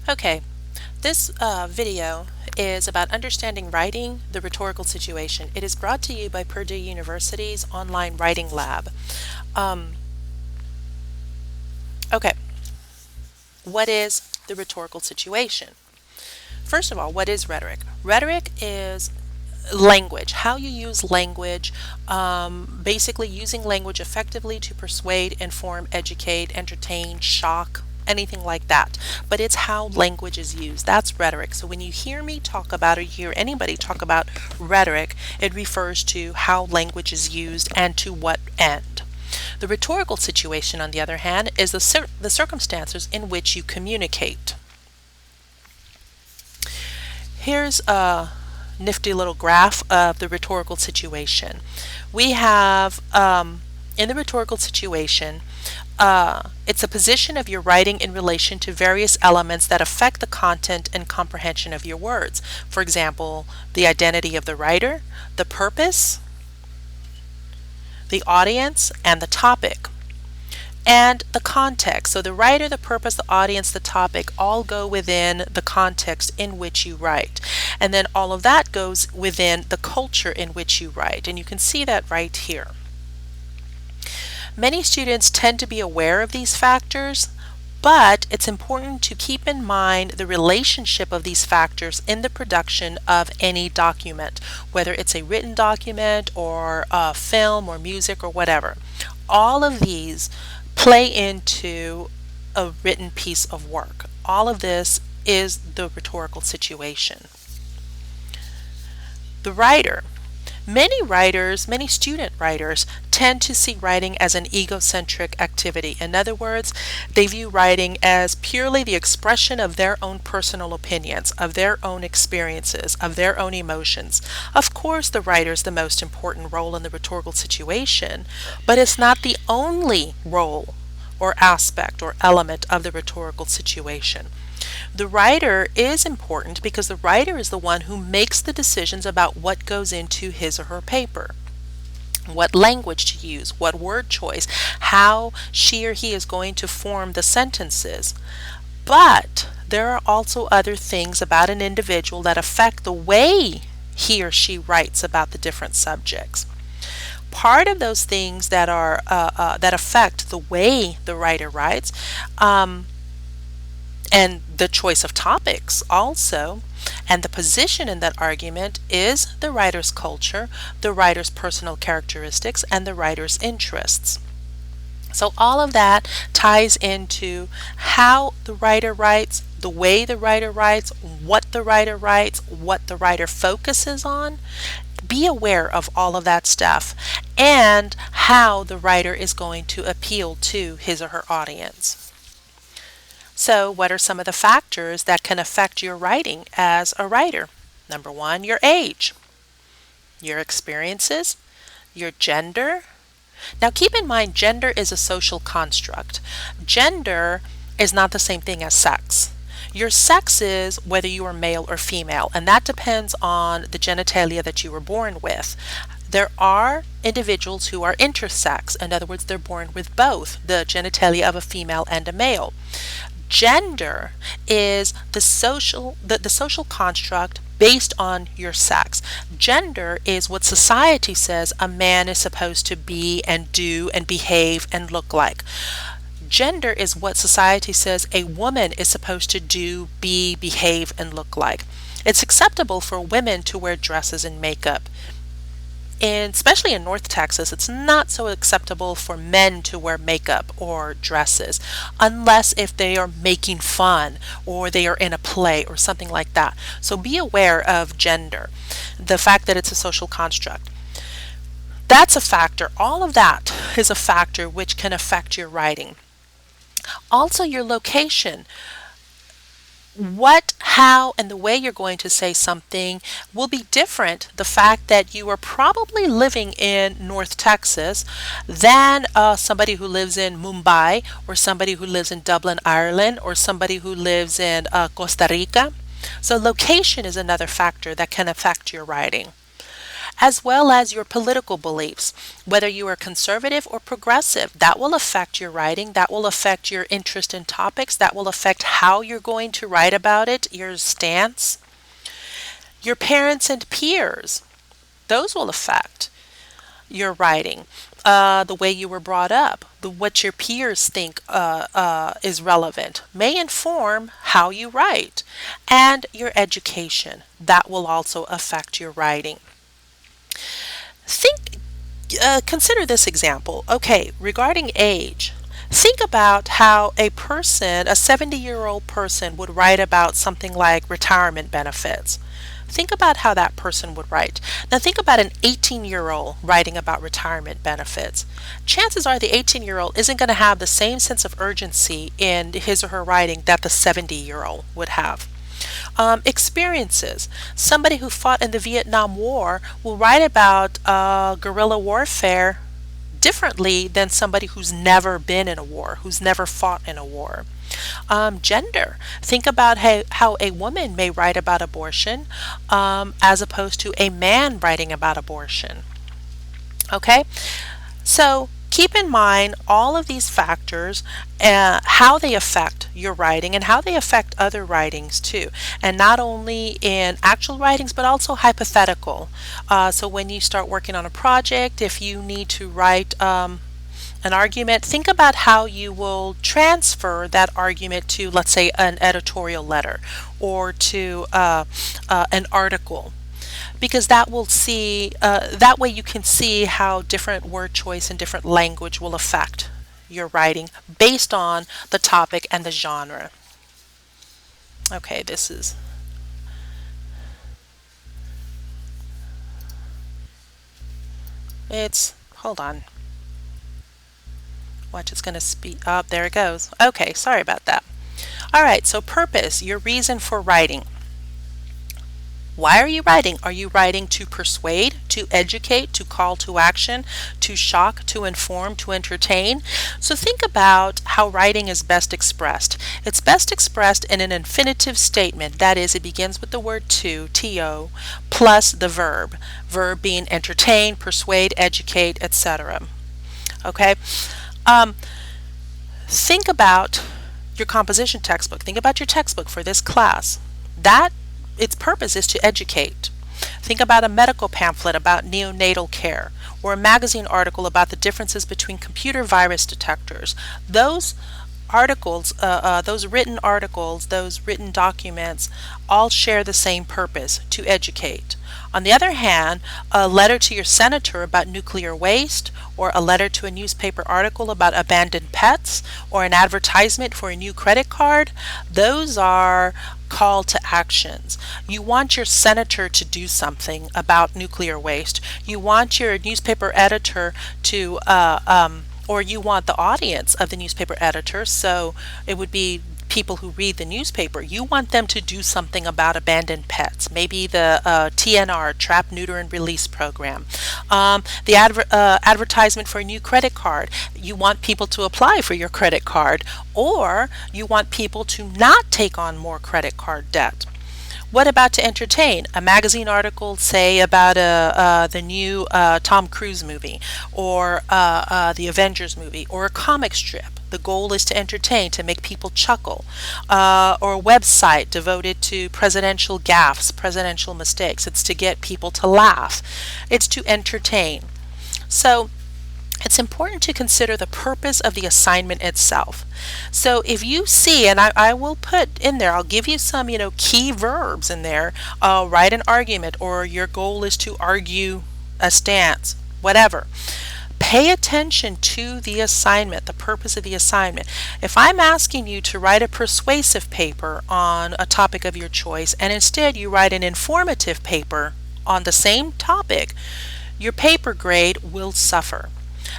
Okay, this video is about understanding writing, the rhetorical situation. It is brought to you by Purdue University's online writing lab. Um, okay, what is the rhetorical situation? First of all, what is rhetoric? Rhetoric is language, how you use language, basically using language effectively to persuade, inform, educate, entertain, shock, anything like that. But it's how language is used. That's rhetoric. So when you hear me talk about or hear anybody talk about rhetoric, it refers to how language is used and to what end. The rhetorical situation, on the other hand, is the circumstances in which you communicate. Here's a nifty little graph of the rhetorical situation. We have, in the rhetorical situation, it's a position of your writing in relation to various elements that affect the content and comprehension of your words. For example, the identity of the writer, the purpose, the audience, and the topic. And the context. So the writer, the purpose, the audience, the topic all go within the context in which you write. And then all of that goes within the culture in which you write. And you can see that right here. Many students tend to be aware of these factors, but it's important to keep in mind the relationship of these factors in the production of any document, whether it's a written document or a film or music or whatever. All of these play into a written piece of work. All of this is the rhetorical situation. The writer. Many student writers tend to see writing as an egocentric activity. In other words, they view writing as purely the expression of their own personal opinions, of their own experiences, of their own emotions. Of course, the writer is the most important role in the rhetorical situation, but it's not the only role or aspect or element of the rhetorical situation. The writer is important because the writer is the one who makes the decisions about what goes into his or her paper, what language to use, what word choice, how she or he is going to form the sentences. But there are also other things about an individual that affect the way he or she writes about the different subjects. Part of those things that are that affect the way the writer writes, and the choice of topics also, and the position in that argument is the writer's culture, the writer's personal characteristics, and the writer's interests. So all of that ties into how the writer writes, the way the writer writes, what the writer focuses on. Be aware of all of that stuff and how the writer is going to appeal to his or her audience. So what are some of the factors that can affect your writing as a writer? Number one, your age, your experiences, your gender. Now keep in mind, gender is a social construct. Gender is not the same thing as sex. Your sex is whether you are male or female, and that depends on the genitalia that you were born with. There are individuals who are intersex. In other words, they're born with both the genitalia of a female and a male. Gender is the social construct based on your sex. Gender is what society says a man is supposed to be and do and behave and look like. Gender is what society says a woman is supposed to do, be, behave, and look like. It's acceptable for women to wear dresses and makeup. And especially in North Texas, it's not so acceptable for men to wear makeup or dresses unless if they are making fun or they are in a play or something like that. So be aware of gender, the fact that it's a social construct. That's a factor. All of that is a factor which can affect your writing. Also, your location. What, how, and the way you're going to say something will be different. The fact that you are probably living in North Texas than somebody who lives in Mumbai, or somebody who lives in Dublin, Ireland, or somebody who lives in Costa Rica. So location is another factor that can affect your writing. as well as your political beliefs. Whether you are conservative or progressive, that will affect your writing, that will affect your interest in topics, that will affect how you're going to write about it, your stance. Your parents and peers, those will affect your writing. The way you were brought up, what your peers think is relevant, may inform how you write, and your education. That will also affect your writing. Think, consider this example. Okay, regarding age, think about how a 70-year-old person would write about something like retirement benefits. Think about how that person would write. Now think about an 18-year-old writing about retirement benefits. Chances are the 18-year-old isn't going to have the same sense of urgency in his or her writing that the 70-year-old would have. Experiences. Somebody who fought in the Vietnam War will write about guerrilla warfare differently than somebody who's never been in a war, who's never fought in a war. Gender. Think about how a woman may write about abortion as opposed to a man writing about abortion. Okay? So keep in mind all of these factors, how they affect your writing and how they affect other writings too. And not only in actual writings, but also hypothetical. So when you start working on a project, if you need to write an argument, think about how you will transfer that argument to, let's say, an editorial letter or to an article, because that way you can see how different word choice and different language will affect your writing based on the topic and the genre. Okay, hold on. Watch, it's going to speed up. There it goes. Okay, sorry about that. All right, so purpose, your reason for writing. Why are you writing? Are you writing to persuade, to educate, to call to action, to shock, to inform, to entertain? So think about how writing is best expressed. It's best expressed in an infinitive statement. That is, it begins with the word to, plus the verb. Verb being entertain, persuade, educate, etc. Okay? Think about your composition textbook. Think about your textbook for this class. Its purpose is to educate. Think about a medical pamphlet about neonatal care or a magazine article about the differences between computer virus detectors. Those articles, those written articles, those written documents all share the same purpose, to educate. On the other hand, a letter to your senator about nuclear waste, or a letter to a newspaper article about abandoned pets, or an advertisement for a new credit card, those are call to actions. You want your senator to do something about nuclear waste. You want your newspaper editor to or you want the audience of the newspaper editor, so it would be people who read the newspaper, you want them to do something about abandoned pets, maybe the TNR, Trap, Neuter, and Release program. The advertisement for a new credit card, you want people to apply for your credit card, or you want people to not take on more credit card debt. What about to entertain? A magazine article, say, about the new Tom Cruise movie, or the Avengers movie, or a comic strip. The goal is to entertain, to make people chuckle. Or a website devoted to presidential gaffes, presidential mistakes. It's to get people to laugh. It's to entertain. So it's important to consider the purpose of the assignment itself. So if you see, and I will put in there, I'll give you some, key verbs in there, write an argument, or your goal is to argue a stance, whatever. Pay attention to the assignment, the purpose of the assignment. If I'm asking you to write a persuasive paper on a topic of your choice, and instead you write an informative paper on the same topic, your paper grade will suffer.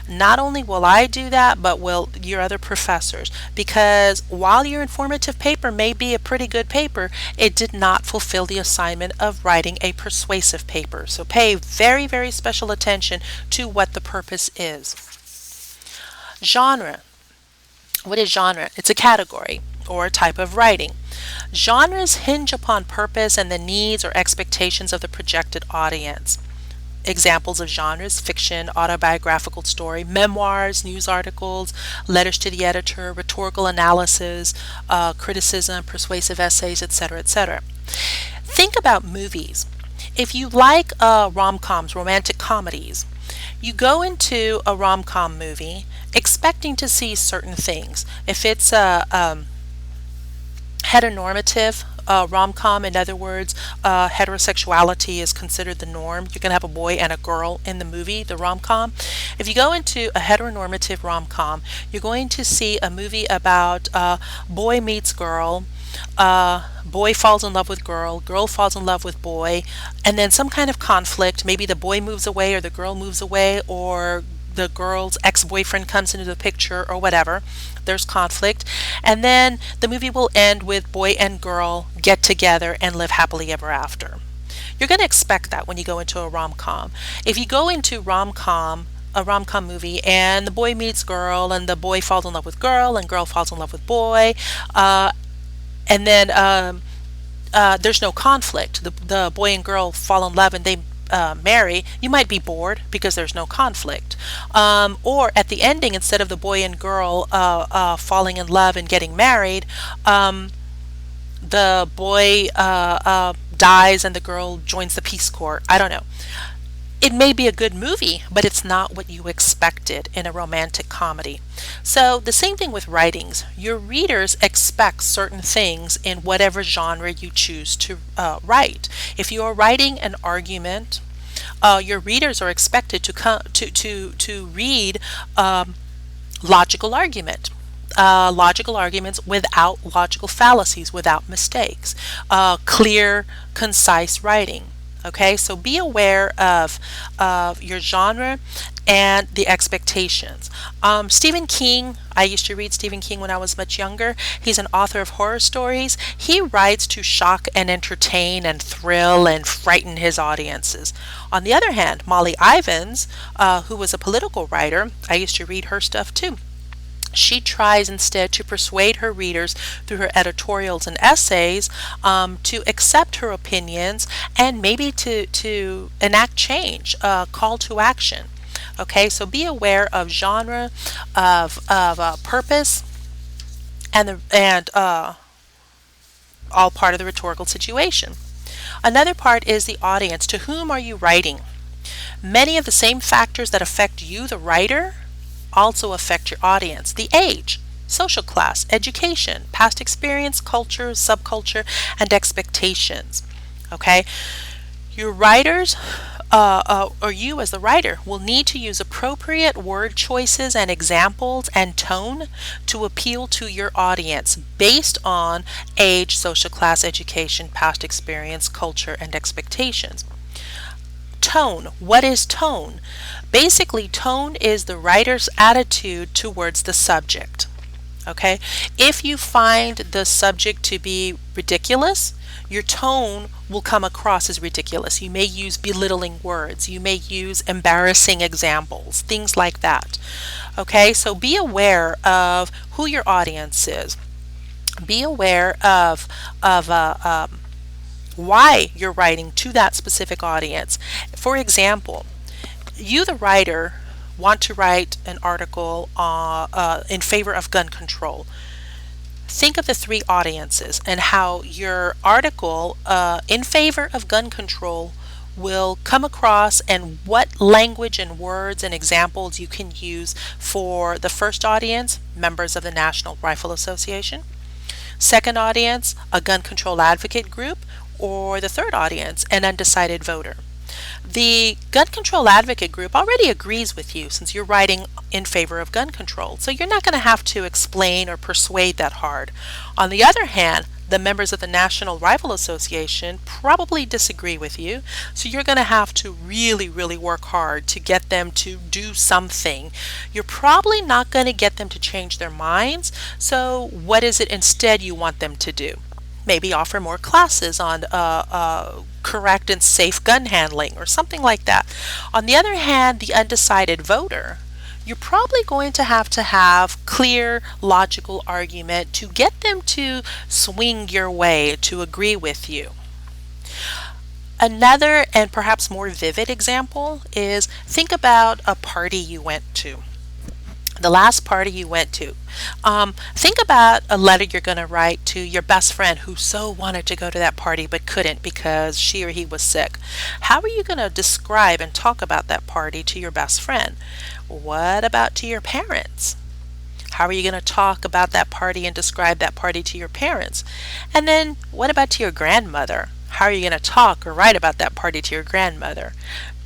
Not only will I do that, but will your other professors, because while your informative paper may be a pretty good paper, it did not fulfill the assignment of writing a persuasive paper. So pay very, very special attention to what the purpose is. Genre. What is genre? It's a category or a type of writing. Genres hinge upon purpose and the needs or expectations of the projected audience. examples of genres: fiction, autobiographical story, memoirs, news articles, letters to the editor, rhetorical analysis, criticism, persuasive essays, etc., etc. Think about movies. If you like rom-coms, romantic comedies, you go into a rom-com movie expecting to see certain things. If it's a heteronormative rom-com, in other words, heterosexuality is considered the norm. You're going to have a boy and a girl in the movie, the rom-com. If you go into a heteronormative rom-com, you're going to see a movie about boy meets girl, boy falls in love with girl, girl falls in love with boy, and then some kind of conflict. Maybe the boy moves away or the girl moves away, or the girl's ex-boyfriend comes into the picture, or whatever. There's conflict. And then the movie will end with boy and girl get together and live happily ever after. You're going to expect that when you go into a rom-com. If you go into a rom-com movie, and the boy meets girl, and the boy falls in love with girl, and girl falls in love with boy, and then there's no conflict. The boy and girl fall in love and they marry. You might be bored because there's no conflict. Or at the ending, instead of the boy and girl falling in love and getting married, the boy dies and the girl joins the Peace Corps. I don't know. It may be a good movie, but it's not what you expected in a romantic comedy. So the same thing with writings. Your readers expect certain things in whatever genre you choose to write. If you are writing an argument, your readers are expected to read logical argument. Logical arguments without logical fallacies, without mistakes, clear, concise writing. Okay, so be aware of your genre and the expectations. Stephen King, I used to read Stephen King when I was much younger. He's an author of horror stories. He writes to shock and entertain and thrill and frighten his audiences. On the other hand, Molly Ivins, who was a political writer, I used to read her stuff too. She tries instead to persuade her readers through her editorials and essays to accept her opinions and maybe to enact change, call to action. Okay, so be aware of genre, of purpose, and all part of the rhetorical situation. Another part is the audience. To whom are you writing? Many of the same factors that affect you, the writer, also affect your audience. The age, social class, education, past experience, culture, subculture, and expectations. Okay? Your writers, or you as the writer, will need to use appropriate word choices and examples and tone to appeal to your audience based on age, social class, education, past experience, culture, and expectations. Tone. What is tone? Basically, tone is the writer's attitude towards the subject. Okay? If you find the subject to be ridiculous, your tone will come across as ridiculous. You may use belittling words. You may use embarrassing examples, things like that. Okay? So be aware of who your audience is. Be aware of why you're writing to that specific audience. For example, you, the writer, want to write an article in favor of gun control. Think of the three audiences and how your article in favor of gun control will come across, and what language and words and examples you can use for the first audience, members of the National Rifle Association. Second audience, a gun control advocate group, or the third audience, an undecided voter. The gun control advocate group already agrees with you since you're writing in favor of gun control, so you're not going to have to explain or persuade that hard. On the other hand, the members of the National Rifle Association probably disagree with you, so you're going to have to really, really work hard to get them to do something. You're probably not going to get them to change their minds, so what is it instead you want them to do? Maybe offer more classes on correct and safe gun handling or something like that. On the other hand, the undecided voter, you're probably going to have clear, logical argument to get them to swing your way, to agree with you. Another and perhaps more vivid example is think about a party you went to. The last party you went to. Think about a letter you're going to write to your best friend who so wanted to go to that party but couldn't because she or he was sick. How are you going to describe and talk about that party to your best friend? What about to your parents? How are you going to talk about that party and describe that party to your parents? And then what about to your grandmother? How are you going to talk or write about that party to your grandmother?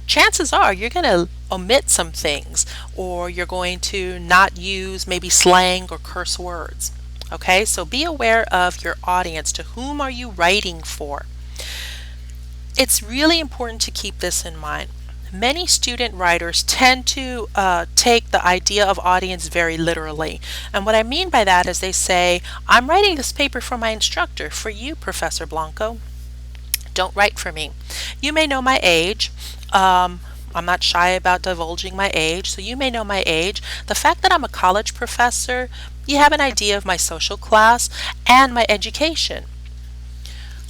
Chances are you're going to omit some things, or you're going to not use maybe slang or curse words. Okay, so be aware of your audience. To whom are you writing for? It's really important to keep this in mind. Many student writers tend to take the idea of audience very literally. And what I mean by that is they say, I'm writing this paper for my instructor, for you, Professor Blanco. Don't write for me. You may know my age. I'm not shy about divulging my age, so you may know my age. The fact that I'm a college professor, you have an idea of my social class and my education.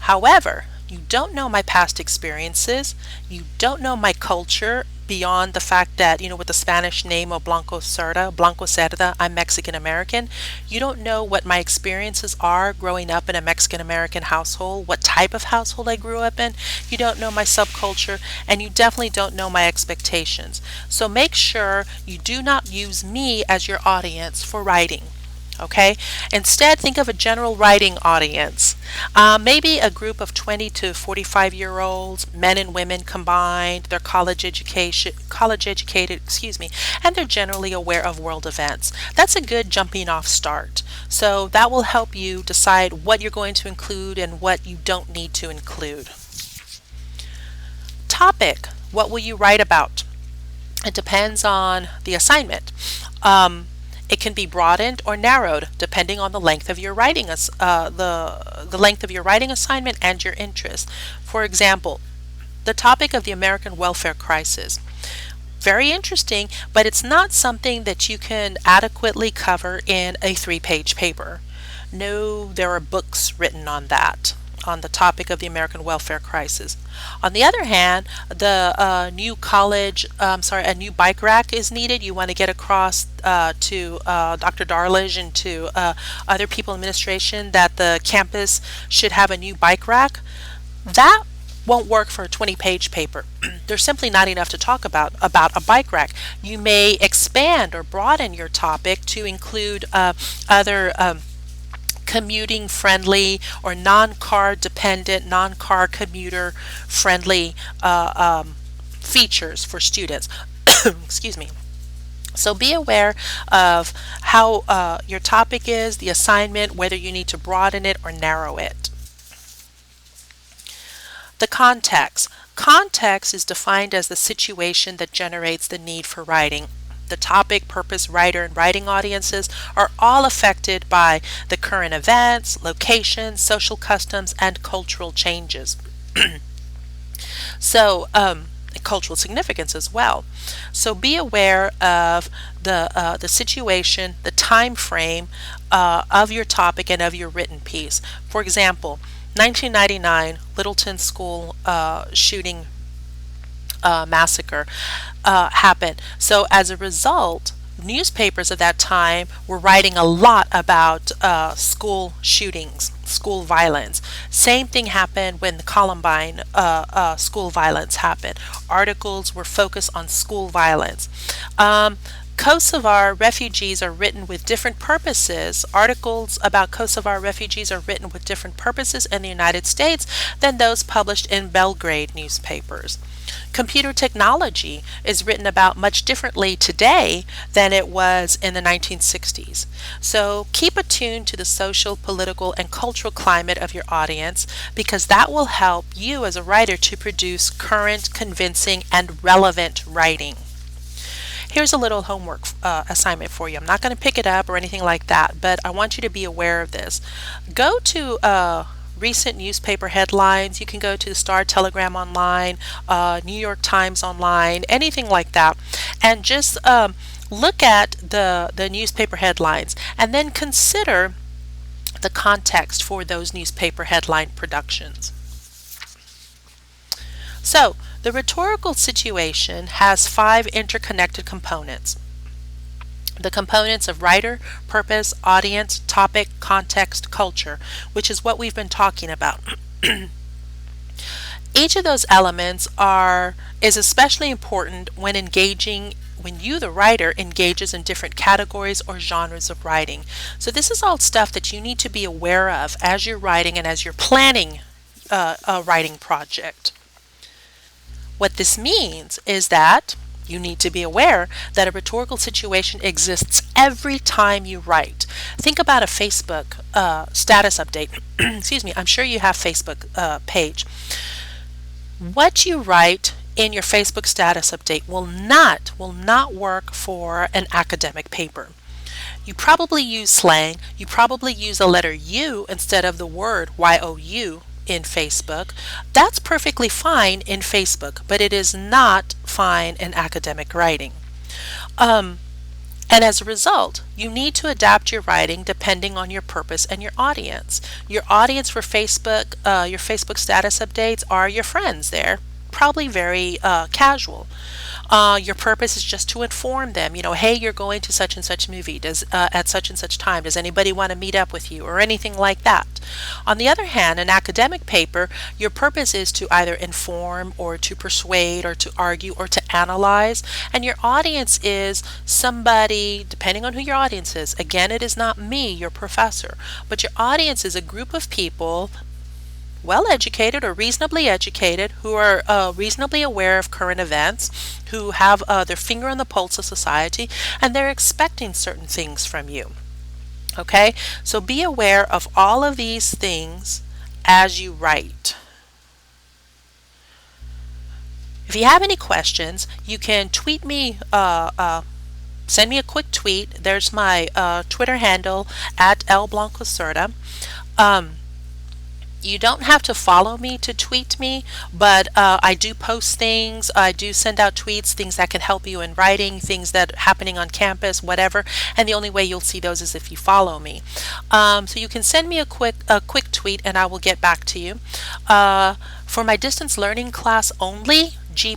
However, you don't know my past experiences. You don't know my culture beyond the fact that, with the Spanish name of Blanco Cerda, I'm Mexican American. You don't know what my experiences are growing up in a Mexican American household, what type of household I grew up in. You don't know my subculture, and you definitely don't know my expectations. So make sure you do not use me as your audience for writing. Okay? Instead, think of a general writing audience. Maybe a group of 20 to 45-year-olds, men and women combined. They're college educated, and they're generally aware of world events. That's a good jumping off start. So that will help you decide what you're going to include and what you don't need to include. Topic: what will you write about? It depends on the assignment. It can be broadened or narrowed depending on the length of your writing the length of your writing assignment and your interest. For example, the topic of the American welfare crisis. Very interesting, but it's not something that you can adequately cover in a 3-page paper. No, there are books written on that, on the topic of the American welfare crisis. On the other hand, a new bike rack is needed. You want to get across to Dr. Darlage and to other people in administration that the campus should have a new bike rack. That won't work for a 20-page paper. There's simply not enough to talk about a bike rack. You may expand or broaden your topic to include other commuting friendly or non-car dependent, non-car commuter friendly features for students. Excuse me. So be aware of how your topic is, the assignment, whether you need to broaden it or narrow it. The context. Context is defined as the situation that generates the need for writing. The topic, purpose, writer, and writing audiences are all affected by the current events, locations, social customs, and cultural changes. So, cultural significance as well. So be aware of the situation, the time frame of your topic and of your written piece. For example, 1999 Littleton School shooting massacre happened. So as a result, newspapers at that time were writing a lot about school shootings, school violence. Same thing happened when the Columbine school violence happened. Articles were focused on school violence. Kosovar refugees are written with different purposes. Articles about Kosovar refugees are written with different purposes in the United States than those published in Belgrade newspapers. Computer technology is written about much differently today than it was in the 1960s. So keep attuned to the social, political, and cultural climate of your audience, because that will help you as a writer to produce current, convincing, and relevant writing. Here's a little homework assignment for you. I'm not going to pick it up or anything like that, but I want you to be aware of this. Go to recent newspaper headlines. You can go to the Star Telegram online, New York Times online, anything like that, and just look at the newspaper headlines and then consider the context for those newspaper headline productions. So, the rhetorical situation has five interconnected components. The components of writer, purpose, audience, topic, context, culture, which is what we've been talking about. Each of those elements is especially important when you the writer engages in different categories or genres of writing. So this is all stuff that you need to be aware of as you're writing and as you're planning a writing project. What this means is that you need to be aware that a rhetorical situation exists every time you write. Think about a Facebook status update. Excuse me, I'm sure you have Facebook page. What you write in your Facebook status update will not work for an academic paper. You probably use slang. You probably use the letter U instead of the word YOU in Facebook. That's perfectly fine in Facebook, but it is not fine in academic writing. And as a result, you need to adapt your writing depending on your purpose and your audience. Your audience for Facebook, your Facebook status updates are your friends there, probably very casual. Your purpose is just to inform them, hey, you're going to such and such movie at such and such time. Does anybody want to meet up with you or anything like that? On the other hand, an academic paper, your purpose is to either inform or to persuade or to argue or to analyze. And your audience is somebody, depending on who your audience is. Again, it is not me, your professor, but your audience is a group of people well educated or reasonably educated, who are reasonably aware of current events, who have their finger on the pulse of society, and they're expecting certain things from you. Okay, so be aware of all of these things as you write. If you have any questions, you can tweet me. Send me a quick tweet. There's my Twitter handle at @LBlancoCerta. You don't have to follow me to tweet me, but I do post things. I do send out tweets, things that can help you in writing, things that are happening on campus, whatever. And the only way you'll see those is if you follow me. So you can send me a quick tweet, and I will get back to you. For my distance learning class only, G+,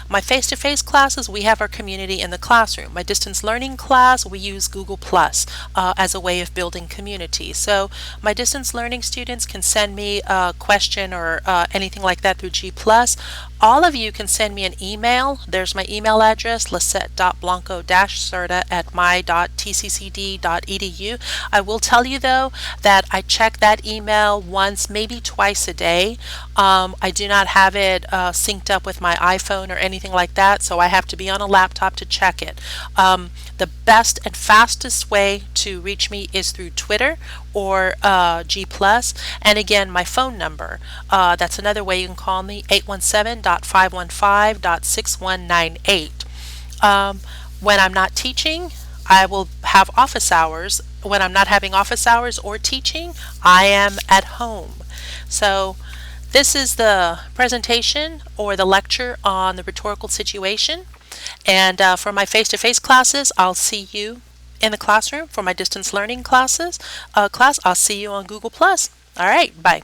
my face-to-face classes, we have our community in the classroom. My distance learning class, we use Google Plus as a way of building community. So my distance learning students can send me a question or anything like that through G+. All of you can send me an email. There's my email address, lisette.blanco-certa@my.tccd.edu. I will tell you though that I check that email once, maybe twice a day. I do not have it synced up with my iPhone or anything like that, so I have to be on a laptop to check it. The best and fastest way to reach me is through Twitter or G+. And again, my phone number, that's another way you can call me, 817-515-6198. When I'm not teaching, I will have office hours. When I'm not having office hours or teaching, I am at home. So this is the presentation or the lecture on the rhetorical situation. And for my face-to-face classes, I'll see you in the classroom. For my distance learning class, I'll see you on Google+. All right, bye.